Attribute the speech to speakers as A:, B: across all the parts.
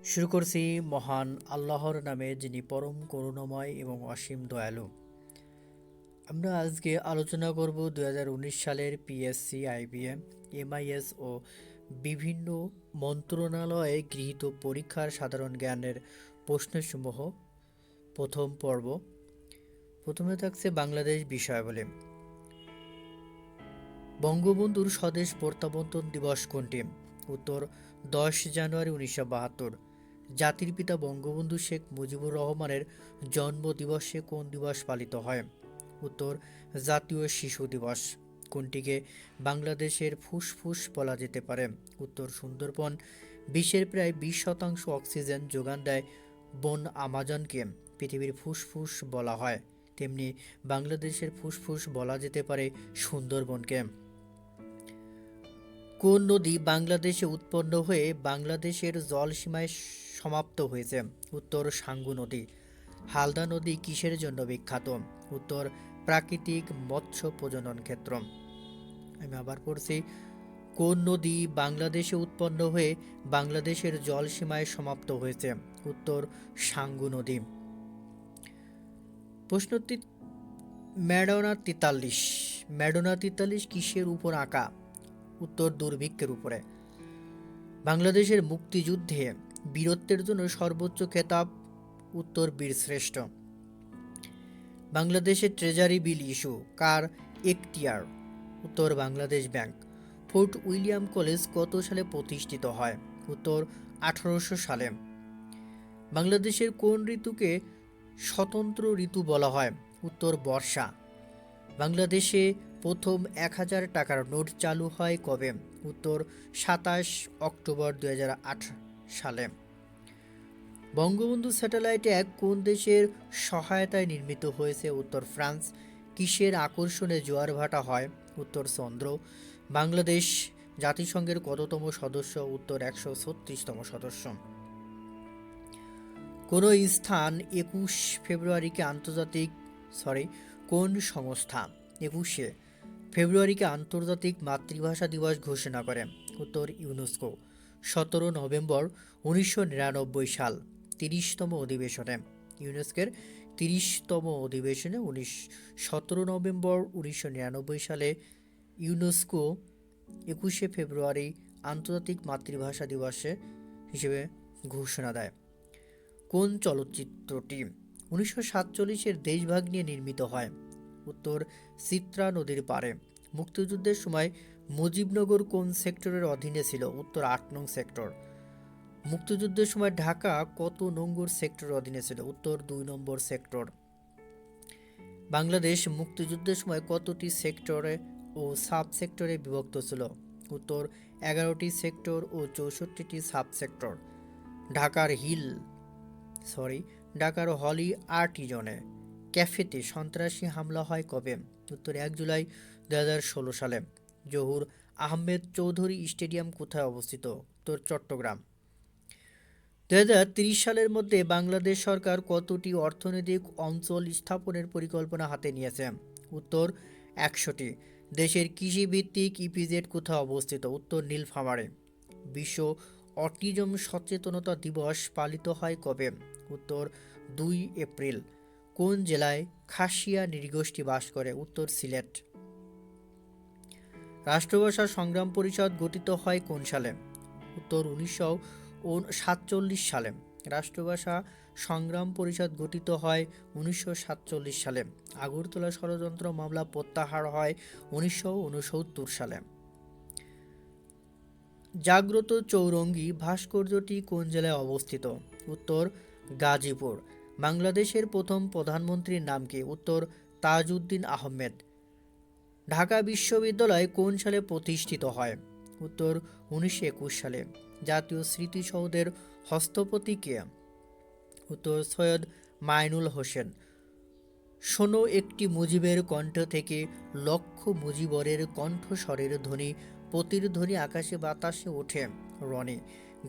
A: শুরু করছি মহান আল্লাহর নামে, যিনি পরম করুণাময় এবং অসীম দয়ালু। আমরা আজকে আলোচনা করব 2019 সালের পিএসসি, আইবিএম, এমআইএস ও বিভিন্ন মন্ত্রণালয়ে গৃহীত পরীক্ষার সাধারণ জ্ঞানের প্রশ্নসমূহ। প্রথম পর্ব। প্রথমে থাকছে বাংলাদেশ বিষয়াবলী। বঙ্গবন্ধুর স্বদেশ প্রত্যাবর্তন দিবস কোনটি? উত্তর 10 জানুয়ারি 1972। জাতির পিতা বঙ্গবন্ধু শেখ মুজিবুর রহমানের জন্মদিবসে কোন দিবস পালিত হয়? উত্তর জাতীয় শিশু দিবস। কোনটিকে বাংলাদেশের ফুসফুস বলা যেতে পারে? উত্তর সুন্দরবন। বিশ্বের প্রায় 20% অক্সিজেন যোগান দেয় বন আমাজনকে পৃথিবীর ফুসফুস বলা হয়, তেমনি বাংলাদেশের ফুসফুস বলা যেতে পারে সুন্দরবনকে। কোন নদী বাংলাদেশে উৎপন্ন হয়ে বাংলাদেশের জলসীমায় সমাপ্ত হয়েছে? উত্তর সাঙ্গু নদী। হালদা নদী কিসের জন্য বিখ্যাত? উত্তর প্রাকৃতিক মৎস্য প্রজনন ক্ষেত্র। আমি আবার পড়ছি, কোন নদী বাংলাদেশে উৎপন্ন হয়ে বাংলাদেশের জলসীমায় সমাপ্ত হয়েছে? উত্তর সাঙ্গু নদী। প্রশ্নটি ম্যাডোনা 43 কিসের উপর আঁকা? উত্তর দুর্ভিক্ষের উপরে। বাংলাদেশের মুক্তিযুদ্ধে বীরত্বের জন্য সর্বোচ্চ খেতাব? উত্তর বীরশ্রেষ্ঠ। বাংলাদেশের ট্রেজারি বিল ইস্যু কার এখতিয়ার? উত্তর Bangladesh bank. Fort William college কত সালে প্রতিষ্ঠিত হয়? উত্তর 1800 সালে। বাংলাদেশের কোন ঋতুকে স্বতন্ত্র ঋতু বলা হয়? উত্তর বর্ষা। বাংলাদেশে প্রথম 1000 টাকার নোট চালু হয় কবে? উত্তর 27 অক্টোবর 2008 সালে। বঙ্গবন্ধু স্যাটেলাইট 1 কোন দেশের সহায়তায় নির্মিত হয়েছে? উত্তর ফ্রান্স। কিসের আকর্ষণে জোয়ার ভাটা হয়? উত্তর চন্দ্র। বাংলাদেশ জাতিসংঘের কততম সদস্য? উত্তর 136তম সদস্য। কোন স্থান 21 ফেব্রুয়ারিকে কোন সংস্থা 21শে ফেব্রুয়ারিকে আন্তর্জাতিক মাতৃভাষা দিবস ঘোষণা করে? উত্তর ইউনেস্কো। 17 নভেম্বর 1999 সাল 30তম অধিবেশনে, ইউনেস্কোর 30তম অধিবেশনে 17 নভেম্বর 1999 সালে ইউনেস্কো 21শে ফেব্রুয়ারি আন্তর্জাতিক মাতৃভাষা দিবস হিসেবে ঘোষণা দেয়। কোন চলচ্চিত্রটি 1947-এর দেশভাগ নিয়ে নির্মিত হয়? উত্তর চিত্রা নদীর পাড়ে। মুক্তিযুদ্ধের সময় মুজিবনগর কোন সেক্টরের অধীনে ছিল? উত্তর 8 নং সেক্টর। মুক্তিযুদ্ধের সময় ঢাকা কত নম্বর সেক্টরের অধীনে ছিল? উত্তর 2 নম্বর সেক্টর। বাংলাদেশ মুক্তিযুদ্ধের সময় কতটি সেক্টরে ও সাব সেক্টরে বিভক্ত ছিল? উত্তর 11টি সেক্টর ও 64টি সাব সেক্টর। ঢাকার হলি আর্টিজনে ক্যাফেতে সন্ত্রাসী হামলা হয় কবে? উত্তর 1 জুলাই 2016 সালে। জহুর আহমেদ চৌধুরী স্টেডিয়াম কোথায় অবস্থিত? উত্তর চট্টগ্রাম। 2030 সালের মধ্যে বাংলাদেশ সরকার কতটি অর্থনৈতিক অঞ্চল স্থাপনের পরিকল্পনা হাতে নিয়েছে? উত্তর 100টি। দেশের কৃষিভিত্তিক ইপিজেড কোথায় অবস্থিত? উত্তর নীলফামারী। বিশ্ব অটিজম সচেতনতা দিবস পালিত হয় কবে? উত্তর 2 এপ্রিল। কোন জেলায় খাসিয়া নৃগোষ্ঠী বাস করে? উত্তর সিলেট। রাষ্ট্রভাষা সংগ্রাম পরিষদ গঠিত হয় কোন সালে? উত্তর 1947 সালে। রাষ্ট্রভাষা সংগ্রাম পরিষদ গঠিত হয় 1947 সালে। আগরতলা ষড়যন্ত্র মামলা প্রত্যাহার হয় 1969 সালে। জাগ্রত চৌরঙ্গী ভাস্কর্যটি কোন জেলায় অবস্থিত? উত্তর গাজীপুর। বাংলাদেশের প্রথম প্রধানমন্ত্রীর নাম কি? উত্তর তাজউদ্দিন আহমেদ। ঢাকা বিশ্ববিদ্যালয় কোন সালে প্রতিষ্ঠিত হয়? উত্তর 1921 সালে। জাতীয় স্মৃতিসৌধের স্থপতি কে? উত্তর সৈয়দ মাইনুল হোসেন। শোনো একটি মুজিবের কণ্ঠ থেকে লক্ষ মুজিবরের কণ্ঠস্বরের ধ্বনি, প্রতিধ্বনি আকাশে বাতাসে ওঠে রণে।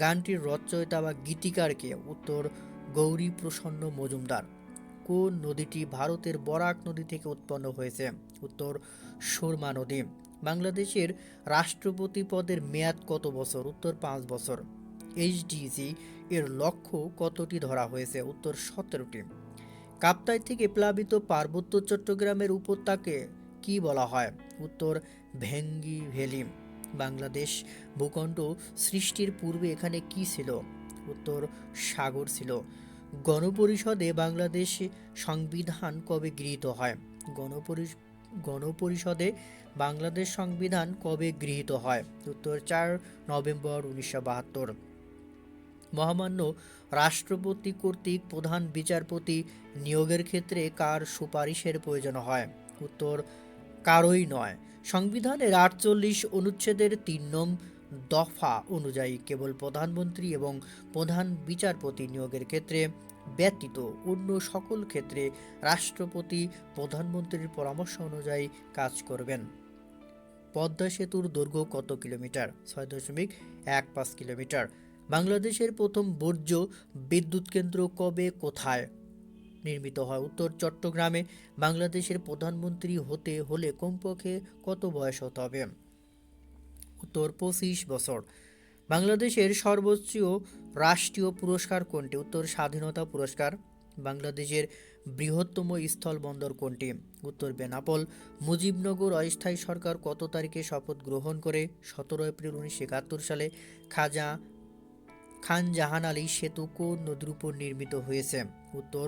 A: গানটির রচয়িতা বা গীতিকার কে? উত্তর গৌরী প্রসন্ন মজুমদার। কোন নদীটি ভারতের বরাক নদী থেকে উৎপন্ন হয়েছে? উত্তর সুরমা নদী। বাংলাদেশের রাষ্ট্রপতি পদের মেয়াদ কত বছর? উত্তর 5 বছর। এইচডিজি এর লক্ষ্য কতটি ধরা হয়েছে? উত্তর 17টি। কাপ্তাই থেকে প্লাবিত পার্বত্য চট্টগ্রামের উপত্যকাকে কি বলা হয়? উত্তর ভেঙ্গি ভ্যালি। বাংলাদেশ ভূখণ্ড সৃষ্টির পূর্বে এখানে কি ছিল? উত্তর সাগর ছিল। গণপরিষদে বাংলাদেশ সংবিধান কবে গৃহীত হয়? গণপরিষদে বাংলাদেশ সংবিধান কবে গৃহীত হয়? উত্তর 4 নভেম্বর 1972। মহামান্য রাষ্ট্রপতি কর্তৃক প্রধান বিচারপতি নিয়োগের ক্ষেত্রে কার সুপারিশের প্রয়োজন হয়? উত্তর কারোই নয়। সংবিধানের 48 অনুচ্ছেদের 3 নং দফা অনুযায়ী কেবল প্রধানমন্ত্রী এবং প্রধান বিচারপতি নিয়োগের ক্ষেত্রে ব্যতীত অন্য সকল ক্ষেত্রে রাষ্ট্রপতি প্রধানমন্ত্রীর পরামর্শ অনুযায়ী কাজ করবেন। পদ্মা সেতুর দৈর্ঘ্য কত কিলোমিটার? 6.15 কিলোমিটার। বাংলাদেশের প্রথম বর্জ্য বিদ্যুৎ কেন্দ্র কবে কোথায় নির্মিত হয়? উত্তর চট্টগ্রামে। বাংলাদেশের প্রধানমন্ত্রী হতে হলে কমপক্ষে কত বয়স হতে হবে? উত্তর 25 বছর। বাংলাদেশের সর্বোচ্চ রাষ্ট্রীয় পুরস্কার কোনটি? উত্তর স্বাধীনতা পুরস্কার। বাংলাদেশের বৃহত্তম স্থলবন্দর কোনটি? উত্তর বেনাপোল। মুজিবনগর অস্থায়ী সরকার কত তারিখে শপথ গ্রহণ করে? 17 এপ্রিল 1971 সালে। খান জাহান আলী সেতু কোন নদীর উপর নির্মিত হয়েছে? উত্তর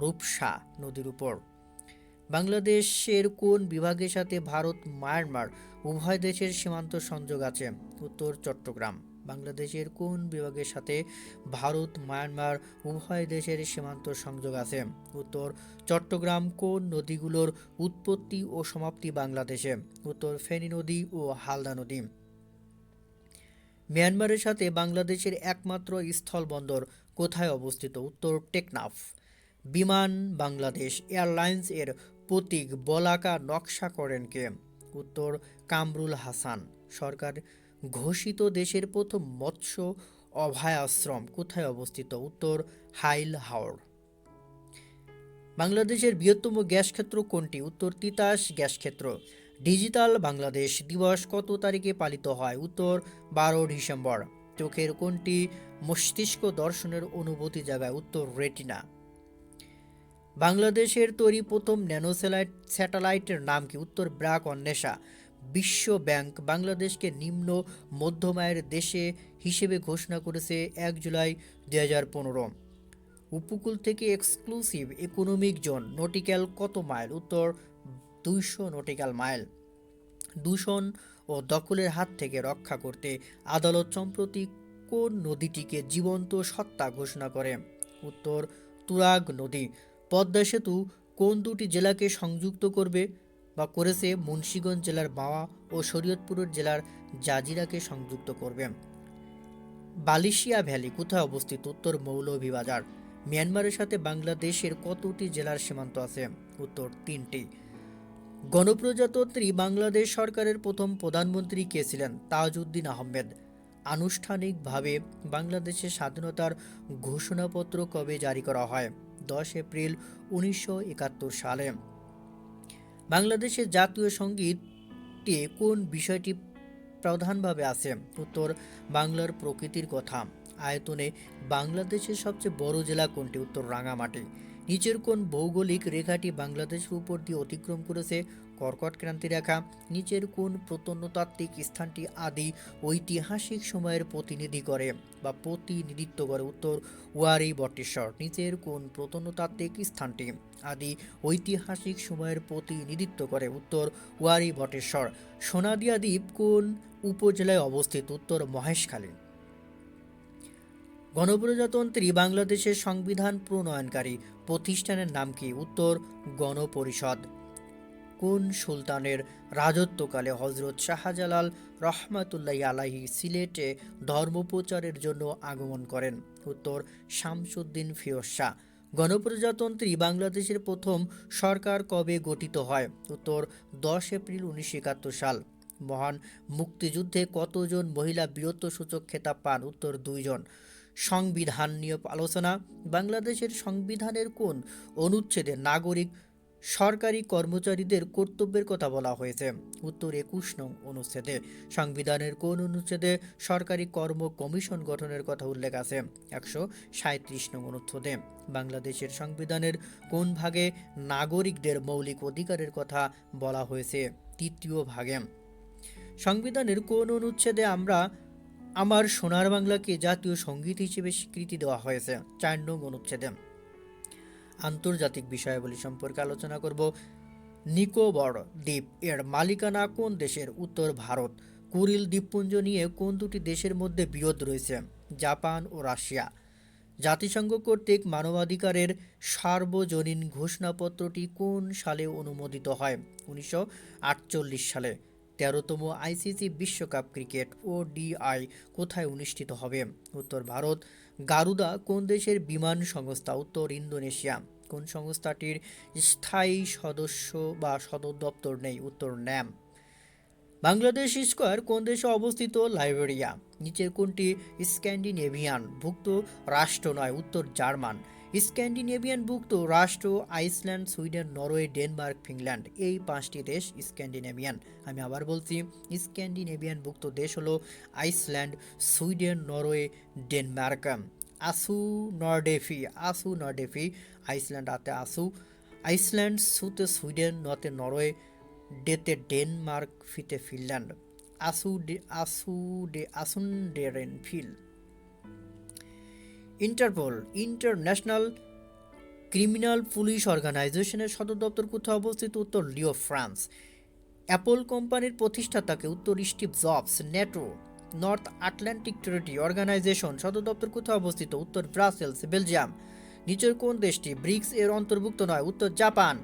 A: রূপসা নদীর উপর। বাংলাদেশের কোন বিভাগের সাথে ভারত মায়ানমার উভয় দেশের সীমান্ত সংযোগ আছে? উত্তর চট্টগ্রাম। বাংলাদেশের কোন বিভাগের সাথে ভারত মায়ানমার উভয় দেশের সীমান্ত সংযোগ আছে? উত্তর চট্টগ্রাম। কোন নদীগুলোর উৎপত্তি ও সমাপ্তি বাংলাদেশে? উত্তর ফেনী নদী ও হালদা নদী। মিয়ানমারের সাথে বাংলাদেশের একমাত্র স্থলবন্দর কোথায় অবস্থিত? উত্তর টেকনাফ। বিমান বাংলাদেশ এয়ারলাইন্স এর প্রতীক বলাকা নকশা করেন কে? উত্তর কামরুল হাসান। সরকার ঘোষিত দেশের প্রথম মৎস্য অভয়াশ্রম কোথায় অবস্থিত? উত্তর হাইল হাওর। বাংলাদেশের বৃহত্তম গ্যাস ক্ষেত্র কোনটি? উত্তর তিতাস গ্যাস ক্ষেত্র। ডিজিটাল বাংলাদেশ দিবস কত তারিখে পালিত হয়? উত্তর 12 ডিসেম্বর। চোখের কোনটি মস্তিষ্ক দর্শনের অনুভূতি জাগায়? উত্তর রেটিনা। বাংলাদেশের তৈরি প্রথম ন্যানো স্যাটেলাইটের নাম কি? উত্তর ব্র্যাক অন্বেষা। বিশ্ব ব্যাংক বাংলাদেশকে নিম্ন মধ্যম আয়ের দেশে হিসেবে ঘোষণা করেছে 1 জুলাই 2015। উপকূল থেকে এক্সক্লুসিভ ইকোনমিক জোন নটিক্যাল কত মাইল? উত্তর 200 নটিক্যাল মাইল। দূষণ ও দখলের হাত থেকে রক্ষা করতে আদালত সম্প্রতি কোন নদীটিকে জীবন্ত সত্তা ঘোষণা করে? উত্তর তুরাগ নদী। পদ্মা সেতু কোন দুটি জেলাকে সংযুক্ত করবে বা করেছে? মুন্সিগঞ্জ জেলার মাওয়া ও শরীয়তপুর জেলার জাজিরাকে সংযুক্ত করবে। বালিশিয়া ভ্যালি কোথায় অবস্থিত? উত্তর মৌলভীবাজার। মিয়ানমারের সাথে বাংলাদেশের কতটি জেলার সীমান্ত আছে? উত্তর 3টি। গণপ্রজাতন্ত্রী বাংলাদেশ সরকারের প্রথম প্রধানমন্ত্রী কে ছিলেন? তাজউদ্দিন আহমেদ। আনুষ্ঠানিকভাবে বাংলাদেশের স্বাধীনতার ঘোষণাপত্র কবে জারি করা হয়? 10 এপ্রিল 1971 সালে। বাংলাদেশের জাতীয় সঙ্গীতে কোন বিষয়টি প্রধানভাবে আছে? উত্তর বাংলার প্রকৃতির কথা। আয়তনে বাংলাদেশের সবচেয়ে বড় জেলা কোনটি? উত্তর রাঙামাটি। নিচের কোন ভৌগোলিক রেখাটি বাংলাদেশের উপর দিয়ে অতিক্রম করেছে? কর্কট ক্রান্তি রেখা। নিচের কোন প্রত্নতাত্ত্বিক স্থানটি আদি ঐতিহাসিক সময়ের প্রতিনিধি করে বা প্রতিনিধিত্ব করে? উত্তর ওয়ারী বটেশ্বর। নিচের কোন প্রত্নতাত্ত্বিক স্থানটি আদি ঐতিহাসিক সময়ের প্রতিনিধিত্ব করে? উত্তর ওয়ারী বটেশ্বর। সোনাদিয়া দ্বীপ কোন উপজেলায় অবস্থিত? উত্তর মহেশখালী। গণপ্রজাতন্ত্রী বাংলাদেশের সংবিধান প্রণয়নকারী প্রতিষ্ঠানের নাম কি? উত্তর গণপরিষদ। কোন সুলতানের রাজত্বকালে হজরত শাহজালাল রহমাতুল্লাহি আলাইহি সিলেটে ধর্মপ্রচারের জন্য আগমন করেন? উত্তর শামসুদ্দিন ফিরোজ শাহ। গণপ্রজাতন্ত্রী বাংলাদেশের প্রথম সরকার কবে গঠিত হয়? উত্তর 10 এপ্রিল 1971 সাল। মহান মুক্তিযুদ্ধে কতজন মহিলা বীরত্বসূচক খেতাব পান? উত্তর 2 জন। সংবিধান নিয়ে আলোচনা। বাংলাদেশের সংবিধানের কোন অনুচ্ছেদে নাগরিক সরকারি কর্মচারীদের কর্তব্যের কথা বলা হয়েছে? উত্তর 21 নং অনুচ্ছেদে। সংবিধানের কোন অনুচ্ছেদে সরকারি কর্ম কমিশন গঠনের কথা উল্লেখ আছে? 137 নং অনুচ্ছেদে। বাংলাদেশের সংবিধানের কোন ভাগে নাগরিকদের মৌলিক অধিকারের কথা বলা হয়েছে? 3য় ভাগে। সংবিধানের কোন অনুচ্ছেদে আমার সোনার বাংলাকে জাতীয় সঙ্গীত হিসেবে স্বীকৃতি দেওয়া হয়েছে? 4 নং অনুচ্ছেদে। আন্তর্জাতিক বিষয়াবলী সম্পর্কে আলোচনা করব। নিকোবর দ্বীপ এর মালিকানা কোন দেশের? উত্তর ভারত। কুরিল দ্বীপপুঞ্জ নিয়ে কোন দুটি দেশের মধ্যে বিরোধ রয়েছে? জাপান ও রাশিয়া। জাতিসংঘ কর্তৃক মানবাধিকারের সার্বজনীন ঘোষণাপত্রটি কোন সালে অনুমোদিত হয়? 1948 সালে। 13তম আইসিসি বিশ্বকাপ ক্রিকেট ODI কোথায় অনুষ্ঠিত হবে? উত্তর ভারত। গারুদা কোন দেশের বিমান সংস্থা? উত্তর ইন্দোনেশিয়া। কোন সংস্থাটির স্থায়ী সদস্য বা সদর দপ্তর নেই? উত্তর ন্যাম। বাংলাদেশ স্কয়ার কোন দেশে অবস্থিত? লাইবেরিয়া। নিচের কোনটি স্ক্যান্ডিনেভিয়ান ভুক্ত রাষ্ট্র নয়? উত্তর জার্মান। স্ক্যান্ডিনেভিয়ান ভুক্ত রাষ্ট্র Iceland, Sweden, Norway, Denmark, Finland. এই 5টি দেশ স্ক্যান্ডিনেভিয়ান। আমি আবার বলছি, স্ক্যান্ডিনেভিয়ান ভুক্ত দেশ হলো আইসল্যান্ড, সুইডেন, নরওয়ে, ডেনমার্ক। আসু নরডেফি। আইসল্যান্ড আতে আসু, আইসল্যান্ড, সুতে সুইডেন, নতে নরওয়ে, ডেতে ডেনমার্ক, ফিতে ফিনল্যান্ড। আসুন্ডেরেনফিল। ইন্টারপোল ইন্টারন্যাশনাল ক্রিমিনাল পুলিশ অর্গানাইজেশনের সদর দপ্তর কোথায় অবস্থিত? উত্তর লিও, ফ্রান্স। অ্যাপল কোম্পানির প্রতিষ্ঠাতাকে? উত্তর Steve Jobs. NATO North Atlantic Treaty Organization সদর দপ্তর কোথায় অবস্থিত? উত্তর ব্রাসেলস, বেলজিয়াম। নিচের কোন দেশটি ব্রিক্স এর অন্তর্ভুক্ত নয়? উত্তর Japan.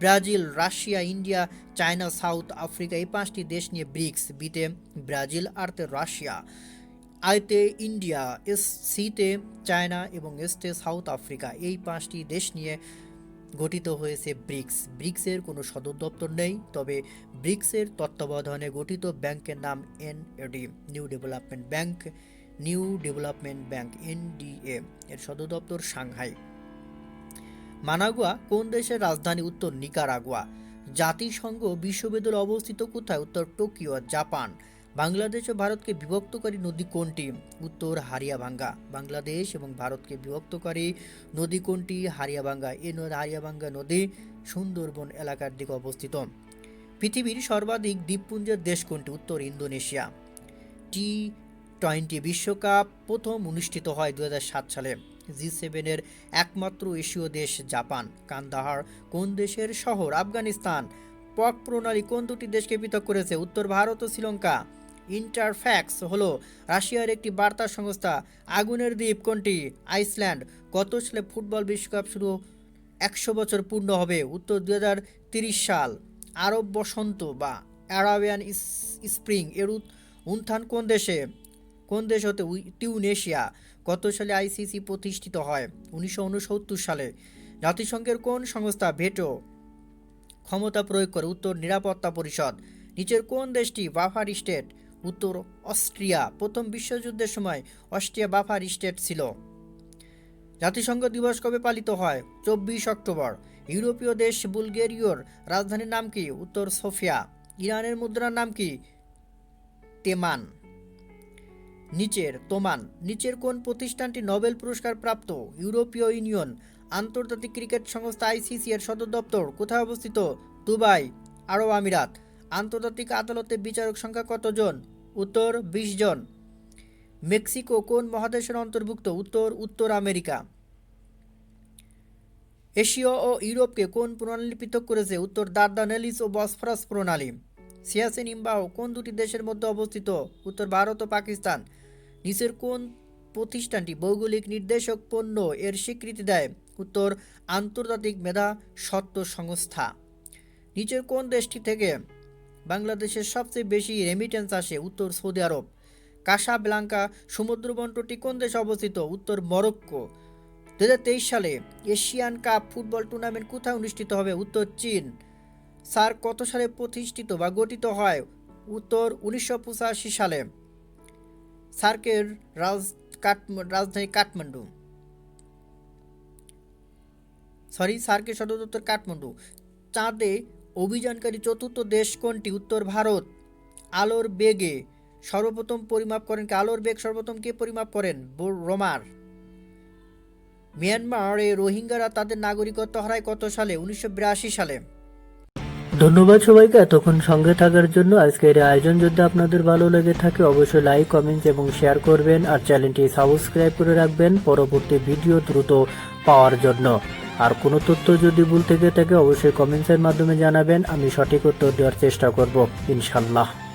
A: Brazil, Russia, India, China, south Africa. এই 5টি দেশ নিয়ে ব্রিক্স। বিতে ব্রাজিল, আরতে রাশিয়া, আইতে ইন্ডিয়া, সিতে চায়না এবং এসতে সাউথ আফ্রিকা। এই 5টি দেশ নিয়ে গঠিত হয়েছে ব্রিক্স। ব্রিক্সের কোনো সদর দপ্তর নেই, তবে ব্রিক্সের তত্ত্বাবধানে গঠিত ব্যাংকের নাম NAD, new development bank NDA। এর সদর দপ্তর সাংহাই। মানাগুয়া কোন দেশের রাজধানী? উত্তর নিকারাগুয়া। জাতিসংঘ বিশ্ববিদ্যালয় অবস্থিত কোথায়? উত্তর টোকিও, জাপান। বাংলাদেশ ও ভারতকে বিভক্তকারী নদী কোনটি? উত্তর হারিয়াভাঙ্গা। বাংলাদেশ এবং ভারতকে বিভক্তকারী নদী কোনটি? হারিয়াভাঙ্গা। এই হারিয়াভাঙ্গা নদী সুন্দরবন এলাকার দিকে অবস্থিত। পৃথিবীর সর্বাধিক দ্বীপপুঞ্জের দেশ কোনটি? উত্তর ইন্দোনেশিয়া। T20 বিশ্বকাপ প্রথম অনুষ্ঠিত হয় 2007 সালে। G7 এর একমাত্র এশীয় দেশ জাপান। কান্দাহার কোন দেশের শহর? আফগানিস্তান। পক প্রণালী কোন দুটি দেশকে পৃথক করেছে? উত্তর ভারত ও শ্রীলঙ্কা। ইন্টারফ্যাক্স হলো রাশিয়ার একটি বার্তা সংস্থা। আগুনের দ্বীপ কোনটি? আইসল্যান্ড। কত সালে ফুটবল বিশ্বকাপ শুরু 100 বছর পূর্ণ হবে? উত্তর 2030 সাল। আরব বসন্ত বা অ্যারাবিয়ান স্প্রিং এর উত্থান কোন দেশ হতে? টিউনেশিয়া। কত সালে আইসিসি প্রতিষ্ঠিত হয়? 1969 সালে। জাতিসংঘের কোন সংস্থা ভেটো ক্ষমতা প্রয়োগ করে? উত্তর নিরাপত্তা পরিষদ। নিচের কোন দেশটি বাফার স্টেট? উত্তর অস্ট্রিয়া। প্রথম বিশ্বযুদ্ধের সময় অস্ট্রিয়া বাফার স্টেট ছিল। জাতিসংঘ দিবস কবে পালিত হয়? 24 অক্টোবর। ইউরোপীয় দেশ বুলগেরিয়ার রাজধানীর নাম কি? উত্তর সোফিয়া। ইরানের মুদ্রার নাম কি? তেমান। নিচের কোন প্রতিষ্ঠানটি নোবেল পুরস্কার প্রাপ্ত? ইউরোপীয় ইউনিয়ন। আন্তর্জাতিক ক্রিকেট সংস্থা আইসিসি এর সদর দপ্তর কোথায় অবস্থিত? দুবাই, আরব আমিরাত। আন্তর্জাতিক আদালতে বিচারক সংখ্যা কতজন? উত্তর 20 জন। মেক্সিকো কোন মহাদেশের অন্তর্ভুক্ত? উত্তর আমেরিকা। এশিয়া ও ইউরোপকে কোন প্রণালী পৃথক করেছে? উত্তর দার্দানেলিস ও বসফরাস প্রণালী। সিয়াচেন হিমবাহ কোন দুটি দেশের মধ্যে অবস্থিত? উত্তর ভারত ও পাকিস্তান। নিচের কোন প্রতিষ্ঠানটি ভৌগোলিক নির্দেশক পণ্য এর স্বীকৃতি দেয়? উত্তর আন্তর্জাতিক মেধা স্বত্ব সংস্থা। নিচের কোন দেশটি থেকে বাংলাদেশের সবচেয়ে বেশি রেমিটেন্স আসে? উত্তর সৌদি আরব। কাসাব্লাঙ্কা সমুদ্রবন্দরটি কোন দেশে অবস্থিত? উত্তর মরক্কো। 2023 সালে এশিয়ান কাপ ফুটবল টুর্নামেন্ট কোথায় অনুষ্ঠিত হবে? উত্তর চীন। সার্ক কত সালে প্রতিষ্ঠিত বা গঠিত হয়? উত্তর 1985 সালে। সার্কের রাজধানী কাঠমান্ডু। সার্কের সদর দপ্তর কাঠমান্ডু। চাঁদে অভিযানকারী চতুর্থ দেশ কোনটি? উত্তর ভারত। আলোর বেগে সর্বপ্রথম পরিমাপ করেন কে? আলোর বেগ সর্বপ্রথম কে পরিমাপ করেন? রোমার। মিয়ানমারে রোহিঙ্গারা তাদের নাগরিকত্ব হারায় কত সালে? 1982 সালে।
B: ধন্যবাদ সবাইকে এতক্ষণ সঙ্গে থাকার জন্য। আজকের এই আয়োজন যদি আপনাদের ভালো লেগে থাকে অবশ্যই লাইক, কমেন্ট এবং শেয়ার করবেন, আর চ্যানেলটি সাবস্ক্রাইব করে রাখবেন পরবর্তী ভিডিও দ্রুত পাওয়ার জন্য। আর কোনো তথ্য যদি ভুল থেকে থাকে অবশ্যই কমেন্টসের মাধ্যমে জানাবেন, আমি সঠিক উত্তর দেওয়ার চেষ্টা করব ইনশাল্লাহ।